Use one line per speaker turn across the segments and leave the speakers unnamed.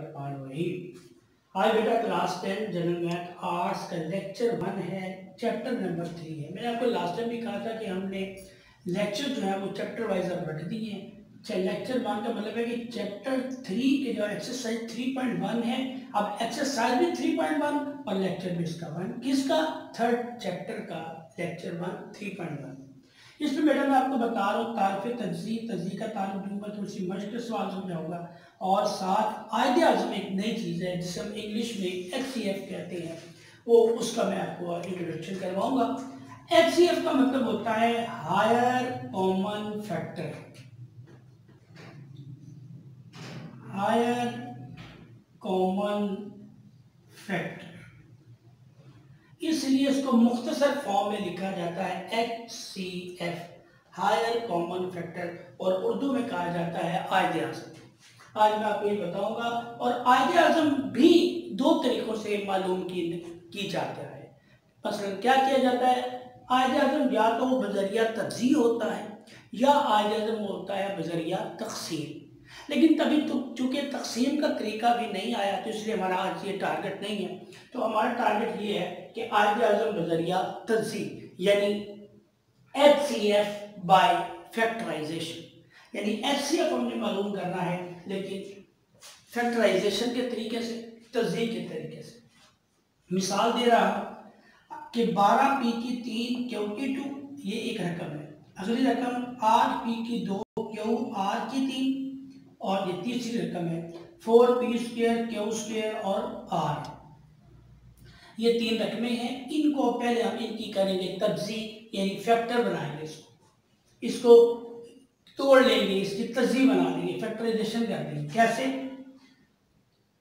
रहमान रहीम। आज बेटा class 10 general math arts का लेक्चर 1 है, चैप्टर नंबर 3 है। मैंने आपको लास्ट टाइम भी कहा था कि हमने लेक्चर जो है वो चैप्टर वाइज अब रख दिए हैं। लेक्चर 1 का मतलब है कि चैप्टर 3 के जो एक्सरसाइज 3.1 है, अब एक्सरसाइज भी 3.1 और लेक्चर भी इसका 1, किसका थर्ड चैप्टर का लेक्चर 1 3.1। इसमें बेटा मैं आपको बता रहा हूँ तारफ़े तज़ीह का तारुफ दूंगा, थोड़ी सी मश्क सवाल समझाऊंगा और साथ आयदे आज़म एक नई चीज़ है जिसे हम इंग्लिश में HCF कहते हैं, वो उसका मैं आपको इंट्रोडक्शन करवाऊंगा। HCF का मतलब होता है higher common factor, higher common factor, इसलिए इसको मुख्तसर फॉर्म में लिखा जाता है HCF, हायर कॉमन फैक्टर, और उर्दू में कहा जाता है आयदे आज़म। आज मैं आपको ये बताऊंगा। और आयदे आज़म भी दो तरीकों से मालूम की जाता है। मसलन क्या किया जाता है, आयदे आज़म या तो बजरिया तज़ीह होता है या आयदे आज़म होता है बजरिया तक़सीम। लेकिन तभी तो चूंकि तकसीम का तरीका भी नहीं आया तो इसलिए हमारा आज ये टारगेट नहीं है। तो हमारा टारगेट ये है कि आयदे आज़म बजरिया तज़ीह यानी HCF बाय फैक्टराइजेशन, यानी HCF हमने मालूम करना है लेकिन फैक्टराइजेशन के तरीके से, तज़ीह के तरीके से। मिसाल दे रहा कि 12p की 3 q की 2, ये एक रकम है। अगली रकम 8p की 2 q r की 3, और ये तीसरी रकम है 4p² q² और r। ये तीन रकमें हैं। इनको पहले हम इनकी करेंगे तज़ीह यानी फैक्टर बनाएंगे, इसको तोड़ लेंगे, इसकी तज़ीह बना लेंगे, फैक्टराइजेशन कर देंगे। कैसे?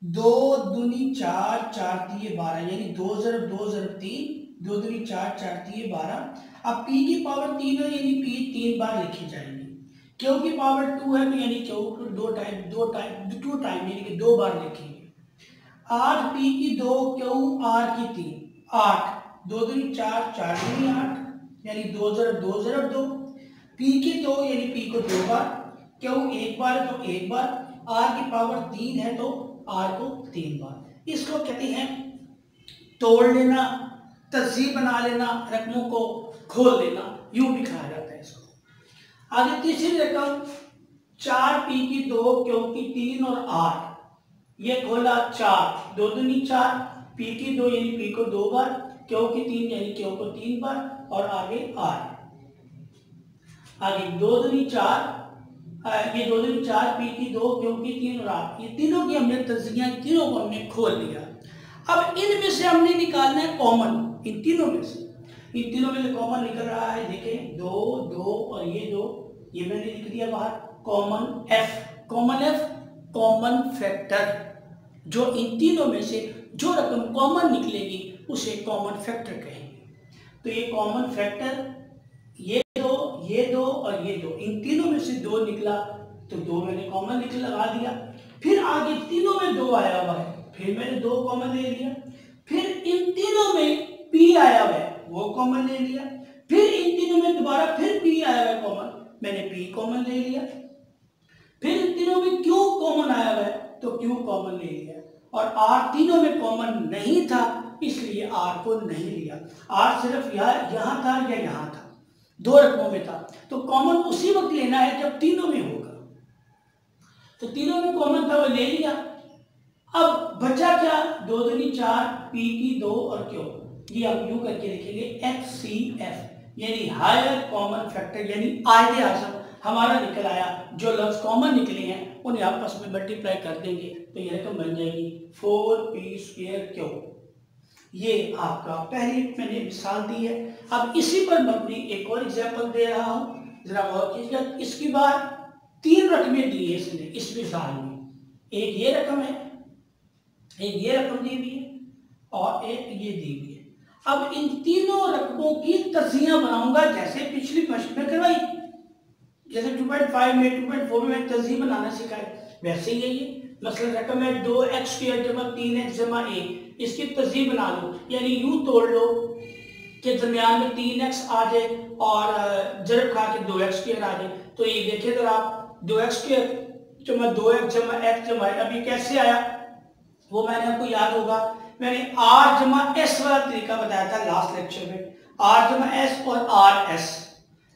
2 दूनी 4, 4 तिये 12, यानी 2 ज़रब 2 ज़रब 3, 2 दूनी 4, 4 तिये 12। अब p की पावर 3 है यानी p 3 बार लिखी जाएगी। q की पावर 2 है तो यानी q को 2 टाइम यानी कि 2 बार लिखेंगे। 8p की 2 q r की 3, 8, 2 दूनी 4, 4 दूनी 8, यानी 2 ज़रब 2 ज़रब 2, p की 2 यानी p को 2 बार, q एक बार है तो एक बार, r की पावर 3 है तो r को 3 बार। इसको कहते हैं तोड़ लेना, तज़ीह बना लेना, रकमों को खोल लेना, यूं भी कहा जाता है इसको। आगे तीसरी रकम 4p की 2 q की 3 और r, ये खोला 4, 2 दूनी 4, p की 2 यानी p को 2 बार, q की 3 यानी q को 3 बार, और आगे r। आगे 2 दूनी 4, ये 2 दूनी 4, p की 2 q की 3 और r, ये तीनों की हमने तज़ीह, तीनों को हमने खोल लिया। अब इनमें से हमने निकालना है कॉमन, इन तीनों में से, इन तीनों में से कॉमन निकल रहा है, देखें 2, 2 और ये 2, ये मैंने लिख दिया बाहर। Common f, common f common factor, जो इन तीनों में से जो रकम कॉमन निकलेगी उसे कॉमन फैक्टर कहेंगे। तो ये कॉमन फैक्टर, ये 2, ये 2 और ये 2, इन तीनों में से 2 निकला तो 2 मैंने कॉमन लगा दिया। फिर आगे तीनों में 2 आया हुआ है, फिर मैंने 2 कॉमन ले लिया। फिर इन तीनों में p आया हुआ है, वो कॉमन ले लिया। फिर इन तीनों में दोबारा फिर p आया हुआ है कॉमन, मैंने p कॉमन ले लिया। फिर इन तीनों में q कॉमन आया हुआ है तो q कॉमन ले लिया, और r तीनों में कॉमन नहीं था इसलिए r को नहीं लिया। r सिर्फ यहाँ था या यहाँ था, दो रकमों में था, तो कॉमन उसी वक्त लेना है जब तीनों में होगा। तो तीनों में कॉमन था, वो ले लिया। अब बचा क्या? 2 दूनी 4, p की 2 और q, ये आप यूं करके लिखेंगे HCF यानी हायर कॉमन फैक्टर, यानी आयदे आज़म हमारा निकल आया। जो लफ्ज कॉमन निकले हैं उन्हें आपस में मल्टीप्लाई कर देंगे तो ये रकम बन जाएगी 4p² q। ये आपका पहली मैंने मिसाल दी है। अब इसी पर मबनी एक और एग्जांपल दे रहा हूं, जरा गौर कीजिएगा। इसकी बार 3 रकमें दी है इसने इस मिसाल में, एक ये रकम है, एक ये रकम दी हुई है और एक ये दी हुई है। अब इन तीनों रकमों की तज़ीह बनाऊंगा जैसे पिछली मश्क में करवाई, जैसे 2.5 में 2.4 में तज़ीह बनाना सिखाए वैसे ही ये मसलन रकम है 2x² जमा 3x जमा 1, इसकी तज़ीह बना लो, यानी यूं तोड़ लो कि दरमियान में 3x आ जाए और जरब खा के 2x² आ जाए। तो ये देखिए जरा आप 2x² जमा 2x जमा x जमा, अभी कैसे आया? वो मैंने आपको याद होगा, मैंने आर जमा एस वाला तरीका बताया था लास्ट लेक्चर में। आर जमा एस और आर एस,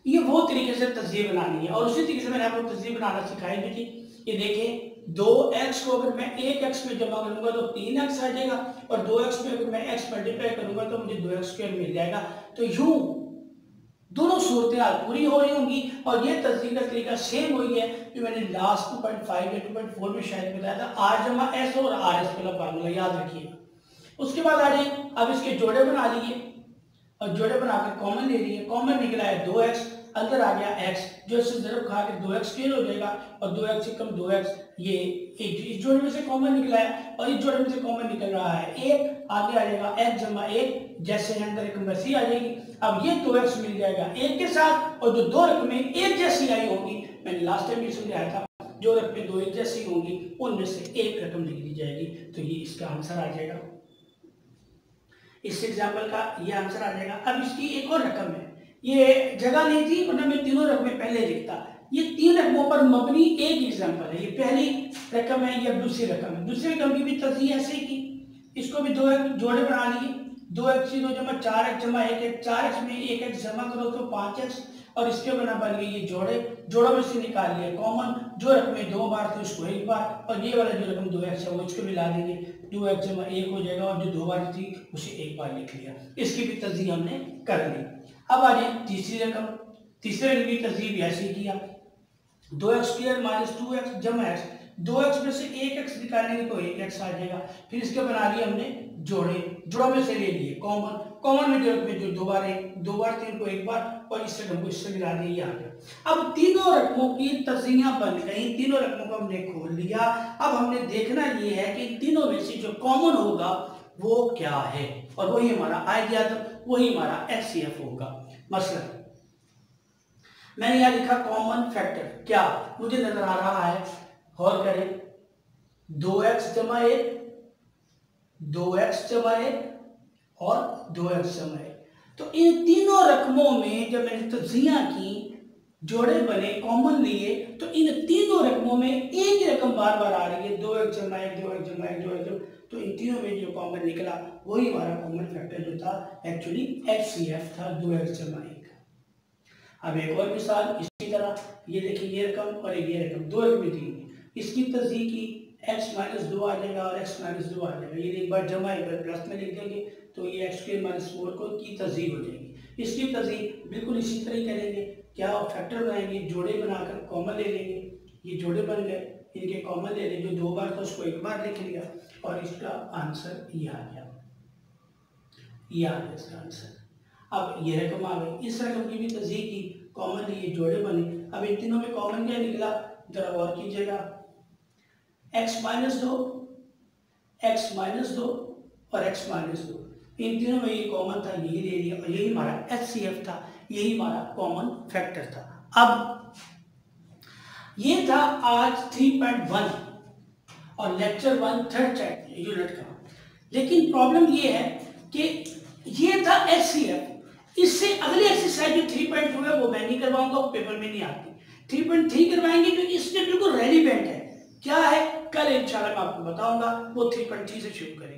ये वो तरीके से तस्वीर बनानी है। और उसी तरीके से मैंने आपको तस्वीर बनाना सिखाई भी थी। ये देखिए 2x को अगर मैं 1x में जमा करूंगा तो 3x आ जाएगा, और 2x में अगर मैं x मल्टीप्लाई करूंगा तो मुझे 2x स्क्वायर मिल जाएगा। तो यूं दोनों सूरतें पूरी हो रही होंगी। और ये तस्वीर का तरीका सेम वही है जो मैंने लास्ट 2.5 या 2.4 में शायद बताया था, आर जमा एस और आर एस वाला फार्मूला याद रखिएगा। उसके बाद आ जाइए, अब इसके जोड़े बना लीजिए और जोड़े बनाकर कॉमन ले लिए। कॉमन निकला है 2x, अंदर आ गया x, जो इससे ज़रूर खा के 2x स्क्वायर हो जाएगा, और 2x से कम 2x, ये इस जोड़े में से कॉमन निकला है और इस जोड़े में से कॉमन निकल रहा है 1, आगे आ जाएगा x जमा 1, जैसे अंदर रकम वैसी आ जाएगी। अब ये 2x मिल जाएगा 1 के साथ, और जो दो रकमें एक जैसी आई होंगी, मैंने लास्ट टाइम भी समझाया था, जो रकमें दो एक जैसी होंगी उनमें से एक रकम लिख दी जाएगी। तो ये इसका आंसर आ जाएगा, इस एग्जाम्पल का ये आंसर आ जाएगा। अब इसकी एक और रकम है, ये जगह नहीं थी वरना मैं तीनों रकमें पहले लिखता। ये 3 रकमों पर मबनी एक एग्जाम्पल है। ये पहली रकम है, ये दूसरी रकम है। दूसरी रकम की भी तस्वीर ऐसे ही की, इसको भी दो जोड़े बना लिए। 2x जमा 4x जमा 1x, 4x में 1x जमा करो तो 5x, और इसके बना बन गए ये जोड़े। जोड़ों में से निकाल लिया कॉमन, जो रकमें 2 बार थी उसको 1 बार, और ये वाला जो रकम 2x है वो इसको मिला देंगे, 2x जमा 1 हो जाएगा, और जो 2 बार थी उसे 1 बार लिख लिया। इसकी भी तस्वीर हमने कर ली। अब आ जाए तीसरी रकम। तीसरे रकम की तस्वीर भी ऐसे किया, 2x स्क्वायर माइनस 2x जमा x, 2x में से 1x निकालेंगे तो 1x आ जाएगा। फिर इसके बना लिए हमने जोड़े, जोड़ों में से ले लिए कॉमन, कॉमन में जो रकमें जो 2 बार 3 को 1 बार, और इस रकम को इससे मिला दिए आ गया। अब तीनों रकमों की तस्वीरें बन गई, तीनों रकमों को हमने खोल लिया। अब हमने देखना ये है कि तीनों में से जो कॉमन होगा वो क्या है, और वही हमारा आइडिया, वही हमारा एचसीएफ होगा। मसलन मैंने यहां लिखा कॉमन फैक्टर, क्या मुझे नजर आ रहा है, गौर करें, 2x जमा 1, 2x जमा 1 और 2x जमा 1। तो इन तीनों रकमों में जब मैंने तज्जिया की, जोड़े बने, कॉमन लिए, तो इन तीनों रकमों में एक ही रकम बार बार आ रही है, 2x जमा 1, 2x जमा 1, 2x जमा। तो इन तीनों में जो कॉमन निकला वही हमारा कॉमन फैक्टर जो था एक्चुअली एचसीएफ था, 2x जमा 1। अब एक और मिसाल इसी तरह, ये देखिए ये रकम और ये रकम, दो रकमें थी, इसकी तस्दीक की x माइनस 2 आ जाएगा और x माइनस 2 आ जाएगा। ये एक बार जमा एक बार प्लस में लिख देंगे तो ये x स्क्वायर माइनस 4 को की तस्दीक हो जाएगी। इसकी तस्दीक बिल्कुल इसी तरह ही करेंगे, क्या फैक्टर बनाएंगे, जोड़े बनाकर कॉमन ले लेंगे, ये जोड़े बन गए, इनके कॉमन ले लें, जो 2 बार था उसको 1 बार लिख लिया, और इसका आंसर ये आ गया, ये आ गया इसका आंसर। अब ये रकम आ गई, इस रकम की भी तस्दीक की, कॉमन लिए, जोड़े बने। अब इन तीनों में कॉमन क्या निकला, जरा गौर कीजिएगा, x माइनस 2, x माइनस 2 और x माइनस 2, इन तीनों में ये कॉमन था, यही ले लिया, और यही हमारा एचसीएफ था, यही हमारा कॉमन फैक्टर था। अब ये था आज 3.1 और लेक्चर 1 थर्ड चैप्टर यूनिट का। लेकिन प्रॉब्लम ये है कि ये था एचसीएफ, इससे अगली एक्सरसाइज जो 3.2 है वो मैं नहीं करवाऊंगा, वो पेपर में नहीं आती। 3.3 करवाएंगे जो इसमें बिल्कुल रेलिवेंट है। क्या है, कल इंशाल्लाह मैं आपको बताऊंगा, वो 3.3 से शुरू करेंगे।